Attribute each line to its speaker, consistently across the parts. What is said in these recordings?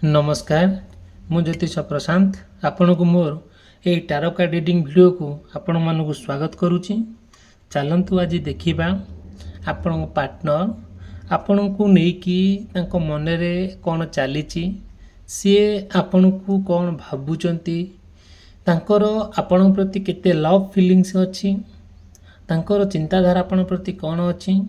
Speaker 1: नमस्कार मु ज्योतिष प्रशांत आपण को मोर ये टारो कार्ड रीडिंग वीडियो को आपण मानक स्वागत करुच्ची। चलतु आज देखा आपण पार्टनर आपण को लेकिन मन में कौन चली सी आपण को कौन भावुंट आपण प्रति केते लव फीलिंग्स अच्छी तांकर चिंताधारा आपण प्रति कौन अच्छी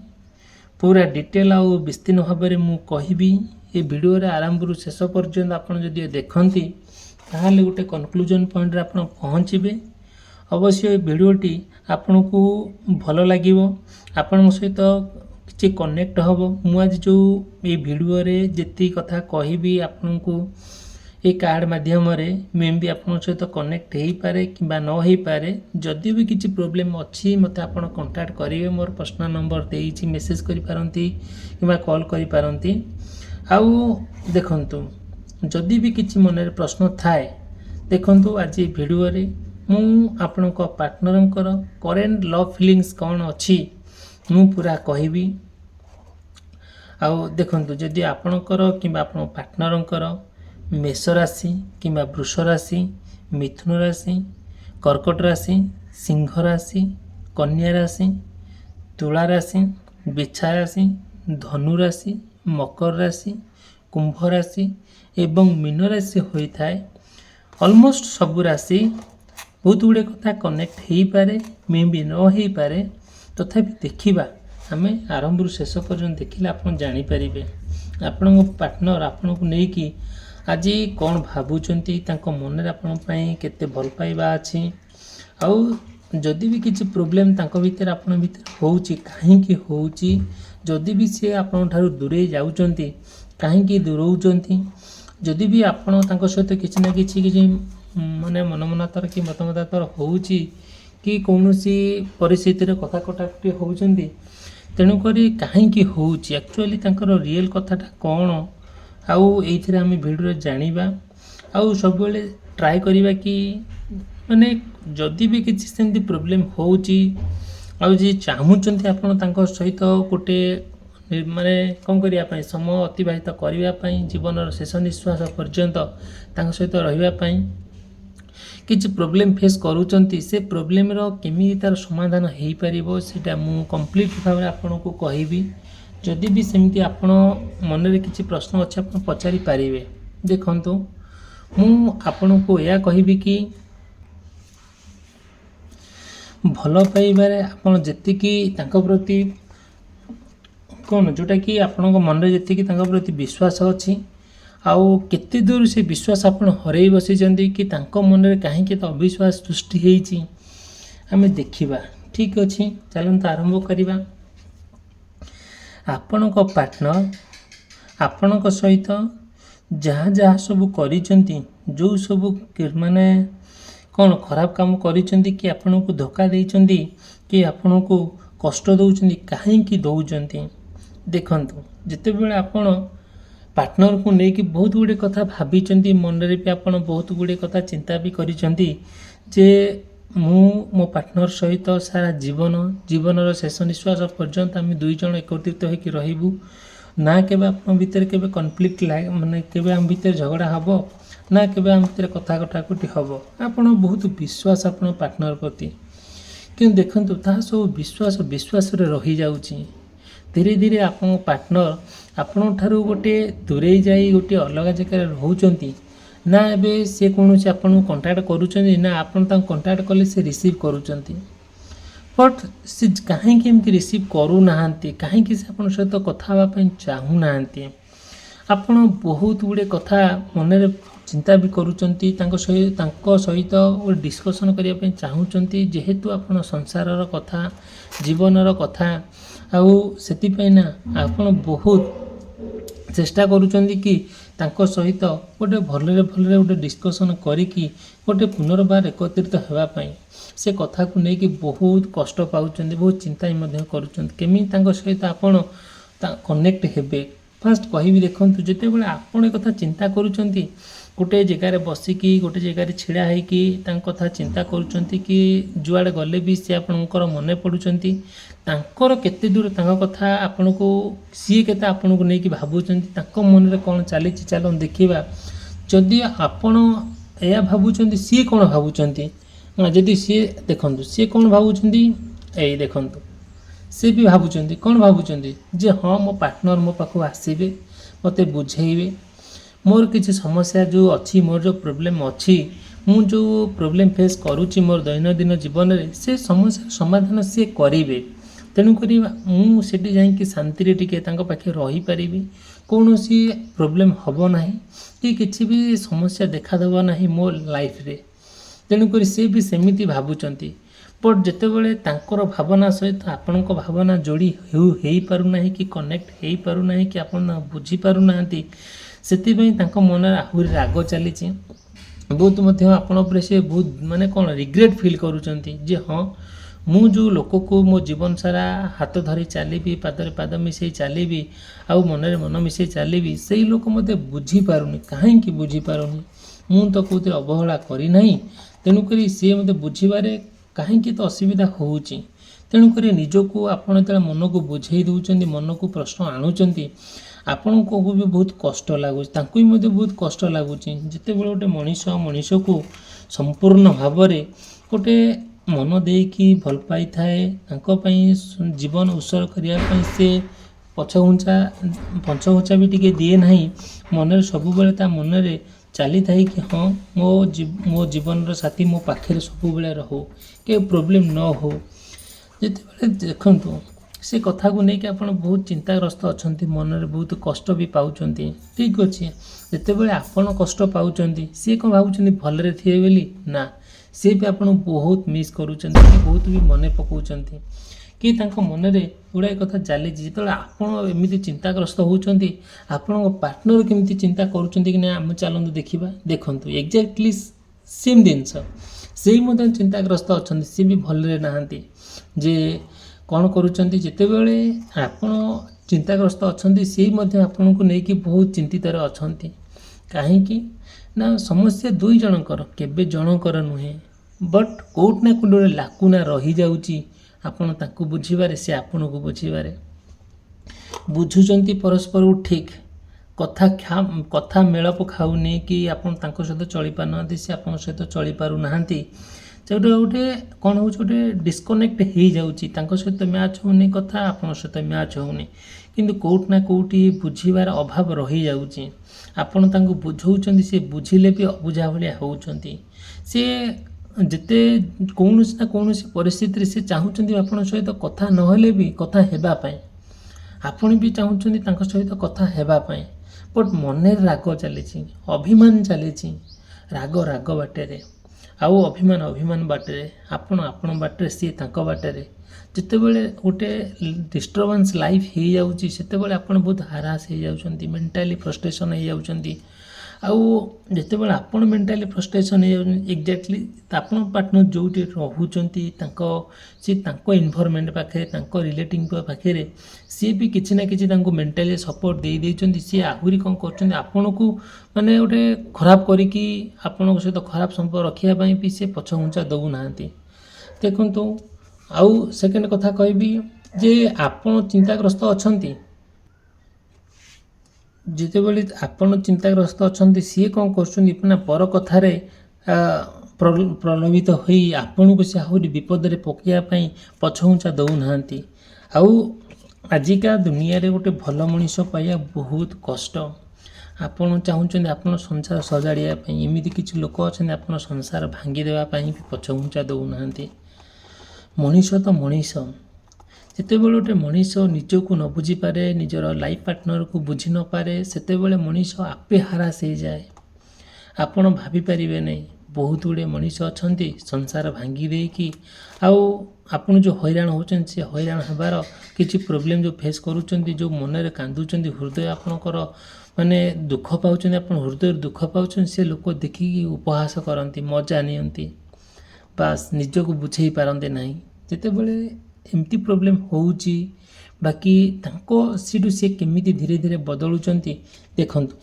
Speaker 1: पूरा डिटेल आउ विस्तीर्ण भाव में मु कहबी। ये वीडियो रे आरंभ रु शेष पर्यंत आपण जदि देखंती ताहाले गोटे कन्क्लूजन पॉइंट रे आपण पहुँचे। अवश्य ये वीडियोटी आपण को भल लगे आपण सहित किसी कनेक्ट हम। मु आज जो ये वीडियो रे जेती कथा कहबी आपण को ये कार्ड माध्यम रे मे भी आपण सहित कनेक्ट हो पारे कि न हो पारे। जदि भी किसी प्रोब्लेम अच्छी मत आपण कांटेक्ट करेंगे। मोर पर्सनल नंबर देइछि मेसेज करि पारंती कि कॉल करि पारंती। आउ देखंतु जदि भी किसी मन में प्रश्न थाए देखंतु आज वीडियो रे मु आपण पार्टनर करेंट लव फीलिंग्स कौन अच्छी मु पूरा कहबी। आउ देखंतु जदि आपणकर कि आपण पार्टनर मेष राशि कि वृष राशि मिथुन राशि कर्कट राशि सिंह राशि कन्या राशि तुला राशि बिछा राशि धनु राशि मकर राशि कुंभ राशि एवं मीन राशि होता है ऑलमोस्ट सब राशि बहुत गुड़े कथा कनेक्ट हो पारे मे भी न हो पारे। तथापि देखा आम आरंभ रु शेष पर्यंत देखिले आप जानीपारे आपण पार्टनर आपण को लेकिन आज कौन भावुंट मन में आपण केते भल पाइबा अच्छी आउ जदि भी किसी प्रोब्लेम भीतर आपण भीतर होउची काहेकि होउची जदि भी सी आपण ठारू दूरे जाउचंती काहेकि दूरउचंती जदि भी आपण तांको सहित किछि ना किछि माने मनमनातर कि मतमतातर होउची कि कौनसी परिस्थिति रे कथा कटाकटी होउचंती तेणु करी काहेकि होउची एक्चुअली तांकर रियल कथाटा कौन आउ एइथिरे आमे वीडियो रे जानिबा। आउ सब बेले ट्राई करिबा कि माने जदि भी किछि सेंती प्रॉब्लम होउची आउ जे चाहूचंती आपण तांको सहित गोटे माने कौन करिया पई समय अतिबाहित करिया पई जीवन शेष निश्वास पर्यंत तांको सहित रहिबा पई किछि प्रॉब्लम फेस करूचंती से प्रॉब्लम रो केमी तार समाधान हेई परिबो सेटा मु कंप्लीट भाव में आपण को कहबी। जदि भी सेमती आपण मन में किसी प्रश्न अच्छे आप पचारि पारे देखंतु मु आपण को या कहबी कि भल पाइबारे आपण जेतिकी तांको प्रति कौन जोटा कि आपण मन में जेतिकी तांको प्रति विश्वास अच्छी आउ केते दूर से विश्वास आपण हरई बसी कि तांको मन में कहीं तो अविश्वास सृष्टि होईची आमे देखिबा। ठीक अच्छे चलते आरंभ करिबा। आपणक पार्टनर आपणक सहित जहाँ जहाँ सब करिसेंती जो सब माने कौन खराब काम करिसेंती कि आपण को धोखा देइसेंती कि आपण को कष्ट दउसेंती काहेकि दउसेंती देखंतु जिते बेले आपण पार्टनर को लेकि बहुत गुड़े कथा भाभी मन में भी आप बहुत गुड़े कथा चिंता भी करिसेंती जे मो पार्टनर सहित सारा जीवन शेष निश्वास पर्यंत आम दुई जन एकत्रित होकर रहबू ना केबे आपन भीतर केबे कॉन्फ्लिक्ट माने केबे आम भीतर झगड़ा हबो ना केबे आम भीतर कथा कटाकटी हबो। आपन बहुत विश्वास आपन पार्टनर प्रति कि देखंतु ता सब विश्वास रे रही जाउची धीरे धीरे आपन पार्टनर आपन ठारू गोटे दूरे जाई गोटे अलग जगह रहउचंती ना एबे से कौन से आपन कांटेक्ट करूचंती ना आपन ता कांटेक्ट कले से रिसीव करूचंती बट से काहेकि एमती रिसीव करू नाहांती काहेकि से आपन सहित कथा हवा पई चाहू नाहांती आपन बहुत गुड़े कथा मन में चिंता भी करूचंती तांको सहित डिस्कशन करिया पई चाहूचंती जेहेतु आपन संसारर कथा जीवनर कथा आउ सेति पई ना आपन बहुत चेष्टा करूचंती कि तांको सहित गोटे भलरे गोटे डिस्कसन करिकी गोटे पुनर्बार एकत्रित होगा पाई से कथा को लेकिन बहुत कष्ट पाउचंती बहुत चिंता करूचंती केमी तांको सहित आपण कनेक्ट हेबे फास्ट कहबी देखूँ जिते बड़े आपण कथा चिंता करुँच गोटे जगार बसिकी गोटे जगार छिड़ा होगी कथा चिंता करुँच कि जुआड़े गले भी सी आपणकर मन पड़ुंट तांकर केते दूर तांका कथा आपण को सी केते आपण को लेकिन भावुंट मन में कौन चली चलो देखा जदि आपण या भावुंट सी कौन भावुंट जदि सी देखु सी कौन भावुंट यही देखु सी भी भावुंट कौन भावुंट जे हाँ मो पार्टनर मो पाखु आसबे मत बुझेबे मोर किसी समस्या जो अच्छी मोर जो प्रोब्लेम अच्छी मु जो प्रोब्लेम फेस करुच्ची मोर दैनंदिन जीवन में से समस्या समाधान सी करेंगे तेणुक मुझे जा शांति टिके पाखे रही पारि कौन सी प्रोब्लेम हम ना कि किसी भी समस्या देखादेव ना मो लाइफ रे तेणुक सी भी सेमती भावुंट बट जितेबाला तांकर भावना सहित आपण भावना जोड़ी हो पारुना कि कनेक्ट हो पारुना कि आपण बुझीपारुना से मन आहरी राग चली बहुत आपण से बहुत माने कौन रिग्रेट फील करुँचे हाँ मु जो लोक को मो जीवन सारा हाथ धरी चली पादरे पाद मिसई चली आउ मन मन मिसई चली से लोक मत बुझीपारुनी कहीं बुझीपारुनी मु तो कौन अवहेला करना तेणुक सी मत बुझे कहीं तो असुविधा होची तेणुक निजको आपड़ जो मन को बुझे दौरान मन को प्रश्न आणुंट आपण को भी बहुत कष्ट लगुच बहुत कष्ट लगुच जिते बड़े गोटे मनीष को संपूर्ण भाव में गोटे मन देकी भल पाई थाए जीवन उत्सर्ग करने से पछघुंचा भी टिके दिए ना मन सब मन में चली थाए कि हाँ मो जीवन साथी मो पाखे सब रहो के प्रोब्लेम न हो जिते देखु से कथा को लेकिन आप बहुत चिंताग्रस्त अच्छा मन में बहुत कष्ट भी पाँच ठीक अच्छे जिते आपण कष्ट पाँच सी कौन भावुं भलरे थे बोली ना सी भी आप बहुत मिस करुँच बहुत भी मन पकाउंट कि मन में गुड़ाए कथा चली जो आपमती चिंताग्रस्त होती आपण पार्टनर केमती चिंता करुँच कि ना आम चलते देखा देखु एक्जाक्टली सेम जिनस से चिंताग्रस्त अच्छा सी भी भलरे नहांती जे कौन करुँच जिते बड़े आपण चिंताग्रस्त अच्छा सी आपण को लेकिन बहुत चिंतित अच्छा कहीं ना समस्या दुई जनकर केबे जनकर नुहे बट कोट ना कोटे लाकुना रही जाउची आपण तांको बुझीबारे से आपण को बुझीबारे बुझुचंती परस्पर ठीक कथा मेलप खाऊनी कि आपण तांको सहित चली पारना से आपण सहित चली पारु नाहांती से गोटे कौन हो गोटे डिस्कनेक्ट हो जाउची तांको सहित मैच होनी कथा आपण सहित मैच होनी किंतु कोट ना कोटी बुझीबार अभाव रही जाउची आपण तांको बुझौचंती से बुझिले भी अबुझा भलिया होउचंती से जिते कौन ना कौन परिस्थिति से चाहूँगी आपण सहित कथा नहेले भी कथा हेबा पाए आपण भी चाहूँगी तांको सहित कथा हेबा पाए बट मन राग चली अभिमान चली राग राग बाटे आउ अभिमान अभिमान बाटे आपण बाटे सी तांको बाटे जिते बड़े गोटे डिस्टर्बेंस लाइफ हो जाउची सेते बड़े आपण बहुत हारास हो जाउचंती मेंटली फ्रस्ट्रेशन हो जाउचंती आउ जिते बड़े आपण मेंटली फ्रस्ट्रेशन हो जाउचंती एक्जाक्टली आपण पार्टनर जोटी रहउचंती तांको सी तांको एनवायरनमेंट पाखे तांको रिलेटिंग पाखे सी भी किछि ना किछि तांको मेंटली सपोर्ट दे देइचंती सी आहुरी कोन करचंती आपण को माने गोटे खराब करिकी आपण सहित खराब संपर्क रखिया पई भी से पछघुंचा दउ नाहंती देखंतु आउ सेकेंड कथा कहबी जे आपण चिंताग्रस्त अछंती जिते बड़े आपण चिंताग्रस्त अच्छा सी कौन कर पर कथार प्रलोभित हो आपण को सी आहरी विपद में पकड़ापी पछघुंचा दौना आउ आजिका दुनिया रे गोटे भल मनीष पाइबा बहुत कष्ट आपण चाहूँ आपण संसार सजाड़ापी एमती किसी लोक अच्छा आप संसार भांगी देवाई भी पछघुंचा दौना मनीष तो मनीष जिते बड़े गोटे मनीष निजको न बुझीपे निजर लाइफ पार्टनर को बुझी न पारे सेते बड़े मनीष आपे हारास हो जाए आपण भाभी पारिबे नहीं बहुत गुड़े मनीष अच्छा संसार भांगी देकी आउ आपण जो हैरान होचन से हैरान हबार किसी प्रोब्लेम जो फेस करूचंती जो मन में कांदुचंती हृदय आपणकर माने दुख पाउचंती आपण हृदय दुख पाउचंती से लोक देखिकी उपहास करती मजा नियंती बास निजको बुझे पारंते नहीं जिते बड़े एमती प्रोब्लेम होउची ବାକି ତାଙ୍କ ସେଠୁ ସେ କେମିତି ଧୀରେ ଧୀରେ ବଦଳୁଛନ୍ତି ଦେଖନ୍ତୁ।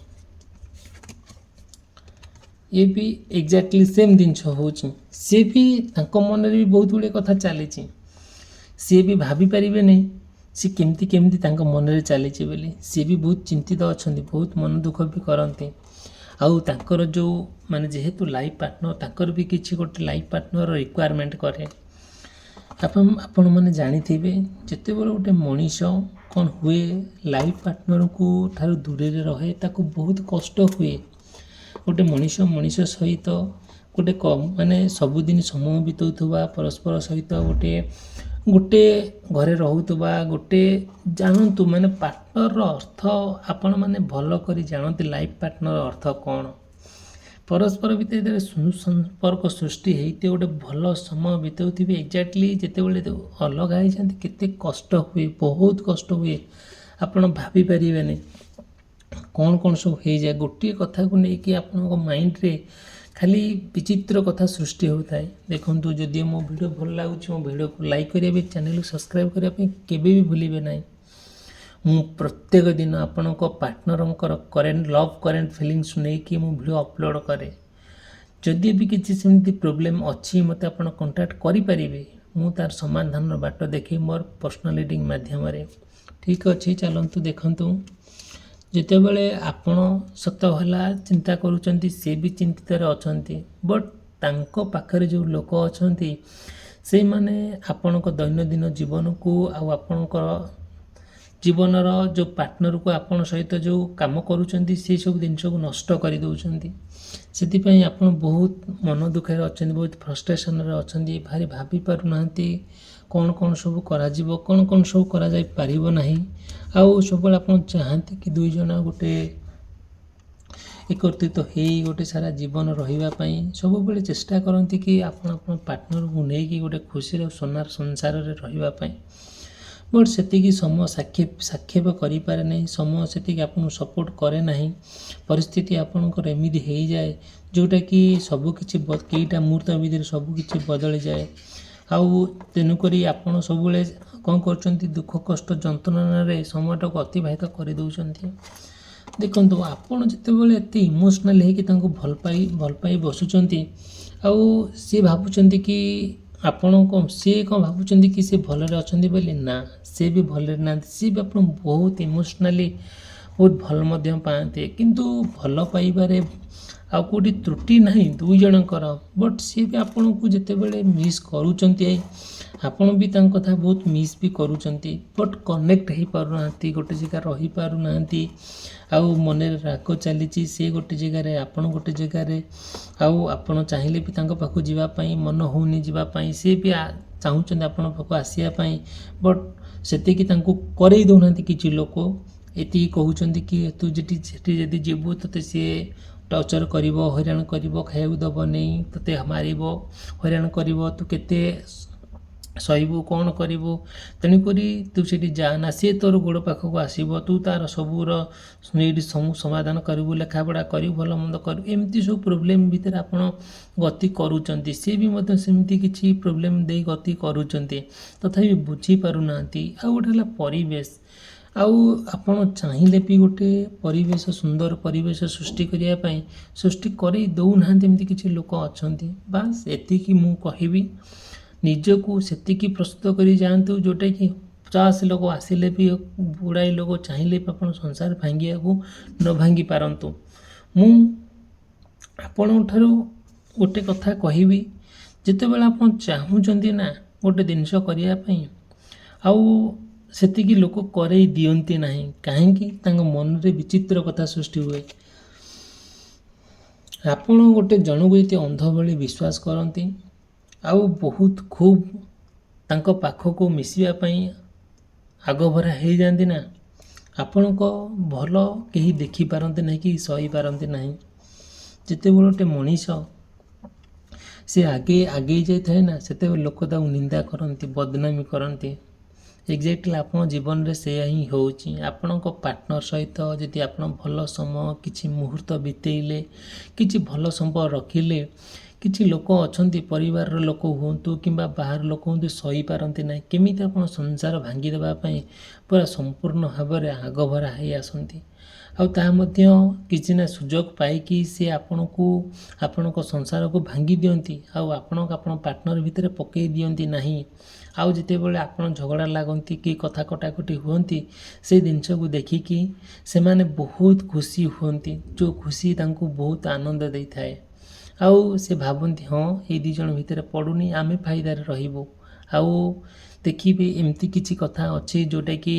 Speaker 1: ये भी एग्जैक्टली सेम जिनस होची सी भी तांको मन भी बहुत गुड़े कथा चली सी भी भाभी पारे नहीं सी केमती केमती तांको मन रे चली बोली सी भी बहुत चिंतित अच्छा बहुत मन दुख भी करती आउ तांकर जो माने जेहेतु लाइफ पार्टनर तांकर भी किसी गोटे लाइफ पार्टनर रिक्वायरमेंट करे आपण मैंने जानी जिते बड़े गोटे मनीष कौन हुए लाइफ पार्टनर को ठार दूरे रहे ताको बहुत कष्ट हुए गोटे मनीष सहित गोटे माने सबुदिन समय बिताउथुबा परस्पर सहित गोटे गोटे घरे रहूतुबा गोटे जानतु माने पार्टनर अर्थ आपण माने भल करी जानते लाइफ पार्टनर अर्थ कौन परस्पर भितर सुसंपर्क सृष्टि होते गोटे भल समय बिताउथिबे एक्जाक्टली जितेबाला अलग हो जाती केते कष्ट हुए बहुत कष्ट हुए आपण भाभी पारिबेनी कौन कौन सब हो जाए गोटे कथा को लेकिन आपण माइंड रे खाली विचित्र कथा सृष्टि होता है देखो जदि मो वीडियो भल लगुच मो वीडियो को लाइक करेंगे चैनल को सब्सक्राइब करने केबे भी भूलिबे नहीं मु प्रत्येक दिन आपण partner current love current feelings नहीं कि मो वीडियो अपलोड करे जदि भी किसी सेमती प्रोब्लेम अच्छी मत आप कांटेक्ट करें मु तार समाधान बाट देखे मोर पर्सनल रीडिंग माध्यम ठीक अच्छे चलतु देखु जितेबाला आपण सत भला चिंता करुँच सी भी चिंतित अच्छा बट तांको पाखरे जो लोक अच्छा से माने आपण दैनंदिन जीवन को आपणकर जीवनर जो पार्टनर को आपण सहित जो काम करुँच से सब जिनस को नष्ट कर दौरान से आप बहुत मन दुखे अच्छा बहुत फ्रस्ट्रेसन अच्छा भारी भाभी पारना कौन कौन सब कौन कौन सब कर आउ सब आप चाहते कि दुई जना गोटे एकत्रित हो गोटे सारा जीवन रही सब बेले चेष्टा करती कि आपण पार्टनर को लेकिन गोटे खुशी सोनार संसार में रही बट से समय साक्षेप करें नहीं समय से आपको सपोर्ट करे ना परिस्थिति आपणकर एमती हो जाए जोटा कि सबकि कईटा मुहूर्त भितर सबकि बदली जाए आउ तेणुक आपड़ सब कौन कर दुख कष्ट जंत्रणा समयटा को अतिवाहित कर दौरान देखो आपड़ जितेबाला एत इमोशनाल हो भल पाई बसुँच आउ सी भावुं कि आपण को सी कौन भावुं कि सी भलरे अच्छा बोली ना सी भी भलरे ना सी भी आप बहुत इमोशनाली बहुत भल पाते किंतु भल पाइबारे आउ कोटी त्रुटि नहीं दुई जनकर बट सी भी आपण को जितेबाला मिस करुँच आपण भी कथा बहुत मिस भी करुँच बट कनेक्ट हो पारना गोटे जगह रही पारना आउ मन राग चली सी गोटे जगार आपण गोटे जगार आउ आपण चाहिए भी पाख जावाई मन होनी जावाई सी भी चाहूँ आपण पाख आसापी बट से करई दौना कि लोक ये कहते कि तू जी जीवु तो सी टर्चर कर हैरान कर खाया दब नहीं ते मार हैरान कर तू केते सहबू कौन करू तेणुक तू से जाना सी तोर गोड़ पाखक आसब तू तार सबूर समाधान करू लेखापढ़ा करू भल मंद करू एमती सब प्रोब्लेम भितर आप गति करुँच सी भी सेमती किसी प्रोब्लेम दे गति करुँच तथापि बुझीपारना आउ गोटे परिवेश आउ आपण चाहिए भी गोटे परिवेश सुंदर परिवेश सृष्टि करने सृष्टि कर दौना एमती किसी लोक अच्छा बास एतिकी मु कहबी निजको सेतिकी प्रस्तुत कर जातु जोटा कि 50 लोग आसिले भी गुड़ाई लोग चाहिए भी आप संसार भांगिया को न भांगी पारंतु मु आपण ठारू गोटे कथा कहबी जितेबाला आप चाहूँगी ना गोटे जिनस करने आउ सेतिकी लोक करई दियंती नहीं कहीं मन रे विचित्र कथा सृष्टि हुए आपण गोटे जन को ये अंध भली विश्वास करती आउ बहुत खूब तांको पाख को मिसवाई आगभरा हो जाती ना आपण को भल कहीं देखिपारती ना कि सही पारती ना जिते गोटे मनीष से आगे आगे जाए ना से लोक निंदा करती बदनामी करती एक्जाक्टली आपण जीवन रे से ही होउची आपणक पार्टनर सहित जदि आपण भल समय किछि मुहूर्त बितेइले किछि भल संपर्क रखिले किछि लोक अछंती परिवार रो लोक हुंतु किंबा बाहर लोक हुंतु सही पारंती नै केमिति आपण संसार भांगी देबा पई पूरा संपूर्ण भाବରେ आग भरा हेई आसंती आउ ताहा मध्य किछि ना सुजोग पाई कि से आपणकू आपणक संसार को भांगी दियंती आउ आपणक आपण पार्टनर भितरे पकई दियंती नाही आउ जिते बेले आपण झगड़ा लागंती कि कथा कटाकटी हुंती से जिनस को देखिकी से माने बहुत खुशी हुंती जो खुशी तांको बहुत आनंद देई थाए आउ से भाबंती हाँ ये दी जन भितर पड़ुनी आमे फायदार रहिबो आउ देखिए एमती किछि कथा अच्छे जोटा कि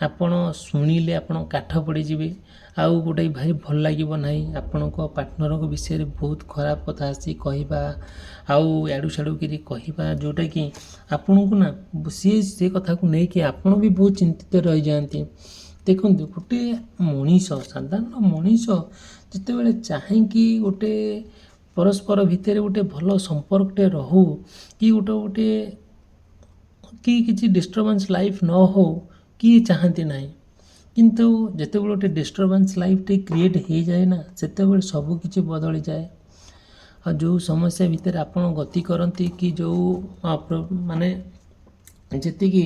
Speaker 1: आपण शुणिले आपण काठ पड़ जाए आउ गोटे भाई भल लगे ना आपण पार्टनर विषय बहुत खराब कथा आसी कहवा आउ याडू साड़ू करी कहवा जोटा कि आपण को ना सी कथा को लेकिन आपण भी बहुत चिंतित रही जाती देखो गोटे मनीष साधारण मनीष जिते चाहे कि गोटे परस्पर भितर गोटे भल संपर्कटे रहू कि गोटे कि किसी डिस्टर्बेंस लाइफ न हो किए चाहती ना किंतु जिते गोटे डिस्टर्बेंस लाइफ टे क्रिएट हो जाए ना से सब किसी बदली जाए और जो समस्या भितर आपण गति करती कि जो माने जी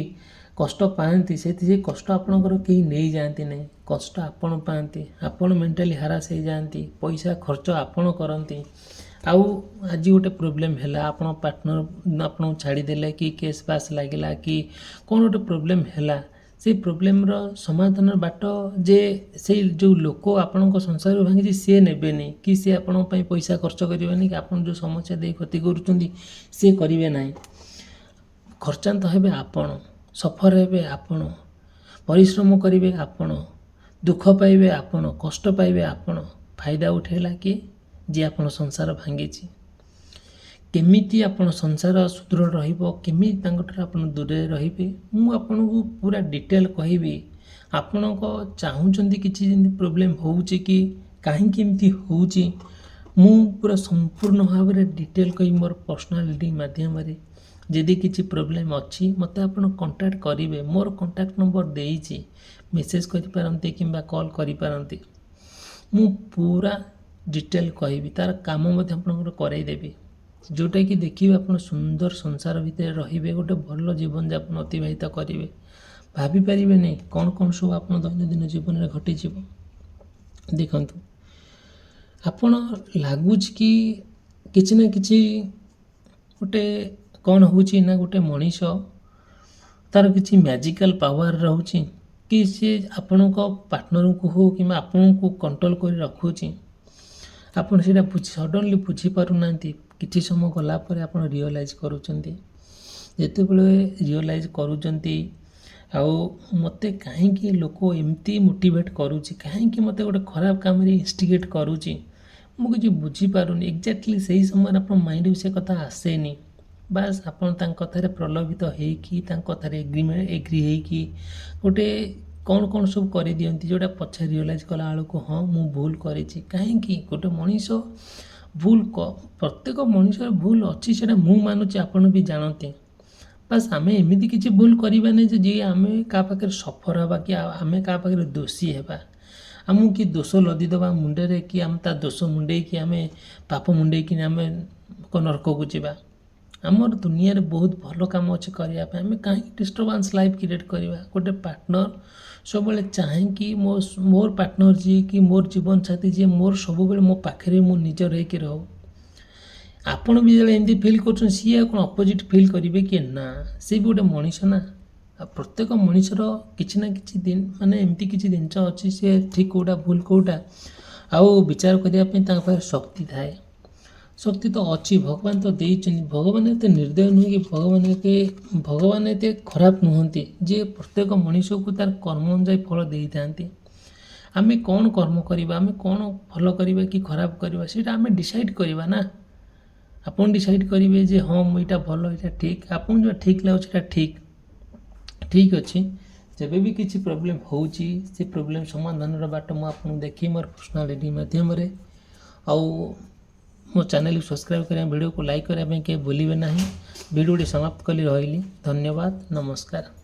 Speaker 1: कष्ट पाती से कष्ट आपणकर कहीं नहीं जाती नहीं कष्ट आपण पाती आपण मेंटाली हारास हो जाती पैसा खर्च आपण करती आउ आज गोटे प्रोब्लेम है आपण पार्टनर आपन छाड़ीदे कि केस पास लगे कि कौन गोटे प्रोब्लेम है से प्रोब्लेम रो समाधान बाट जे से जो लोक आपण संसार भांगी सी ने कि सी आपण पैसा खर्च करें कि आप जो समस्या दे क्षति करें करेंगे ना खर्चांत हे आपण सफर हे आपण परिश्रम करेंगे आपण दुख पाइबे आपण कष्ट पाइबे आपण फायदा उठेला कि जे आपण संसार भांगी केमिति आपण संसार सुदृढ़ रहिबो केमिति तांकटर आपण दूरे रहिबे मु आपण को पूरा डिटेल कहिबी आपण को चाहूचंदी किछि जिंदे प्रॉब्लम होउची कि काहे केमिति होउची मु पूरा संपूर्ण भाव रे डिटेल कहि मोर पर्सनालिटी माध्यम रे जदि किछि प्रॉब्लम अछि मते आपण कांटेक्ट करिवे मोर कांटेक्ट नंबर देइची मेसेज करि पारंते किंबा कॉल करि पारंते मु पूरा डिटेल कहिबी तार काम मध्ये आपन कराई देबी जोटा कि देखिए आप सुंदर संसार भितर रहिबे गोटे भल जीवन यापन अतिबाहित करेंगे भाभी पारे नहीं कौन कौन सब आप दैनंदिन जीवन में घटी देखु आपण लगुच कि किछि ना किछि गोटे कौन होची ना गोटे मनीष तार किछि मैजिकल पावर रहउची कि से आपण पार्टनर को हो कि आपण को कंट्रोल कर रखुची आपण से सडनली बुझी पारु नांती किछि समय गला पर आपण रियलाइज करूचंती जेते बेले रियलाइज करूचंती आउ मते काहे कि लोक एमती मोटिवेट करूची काहे कि मते गोटे खराब काम रे इंस्टिगेट करूची मु किछि बुझी पारुनी एक्जेक्टली सही समय आपण माइंड से कथा आसेनी बस आपण तांक कथारे प्रलोभित हेई कि तांक कथारे एग्री हेई कि गोटे कौन कौन सब कर दियंती जोटा पछे रियलाइज कला आलो को हाँ मु भूल करिछि काहे कि गोटे मनीष भूल प्रत्येक मनुष्य भूल अच्छी से मु मानुची आपण भी जानते बस आम एमती किसी भूल करवा नहीं जे आम क्या पाखे सफर हवा कि आम क्या पाखे दोषी हेबा आमको कि दोष लदिदेवा मुंडे कि आम ता दोष मुंडे कि आम पाप मुंडे कि आम नरक को जावा आमर दुनिया रे बहुत भल काम अच्छे करने आम कहीं डिस्टर्बेंस लाइफ क्रिएट करवा गोटे पार्टनर सब चाहे कि मोर पार्टनर जी कि मोर जीवन साथी जी मोर सब मो पाखे मो निजर होकर रहो आपण भी जो एमती फिल कर सी कौन अपोजिट फिल करेंगे कि ना सी भी गोटे मनीष ना प्रत्येक मनीषर किसी ना कि दिन माने एमती किसी जिनस अच्छी सी ठीक कौटा भूल कौटा आउ विचार करने शक्ति थाए शक्ति तो अच्छी भगवान तो देइछन भगवान एते निर्दय नुहे कि भगवान एते खराब नुहंती जे प्रत्येक मनीष को तार कर्म अनुसार फल दे थांती आमे कौन कर्म करबा आमे कौन भल करबा कि खराब करबा सेटा आमे डिसाइड करबा ना आपन डिसाइड करेंगे जे हाँ मुझा भल यहाँ ठीक आपन जो ठीक लगे सेटा ठीक अच्छे जब भी किसी प्रोब्लेम होची से प्रोब्लेम समाधान बाट मुझे देखी मोर पर्सनालिटी माध्यम आउ मो चैनल को सब्सक्राइब करें वीडियो को लाइक करने के भूलिए ना वीडियो समाप्त कली रही धन्यवाद नमस्कार।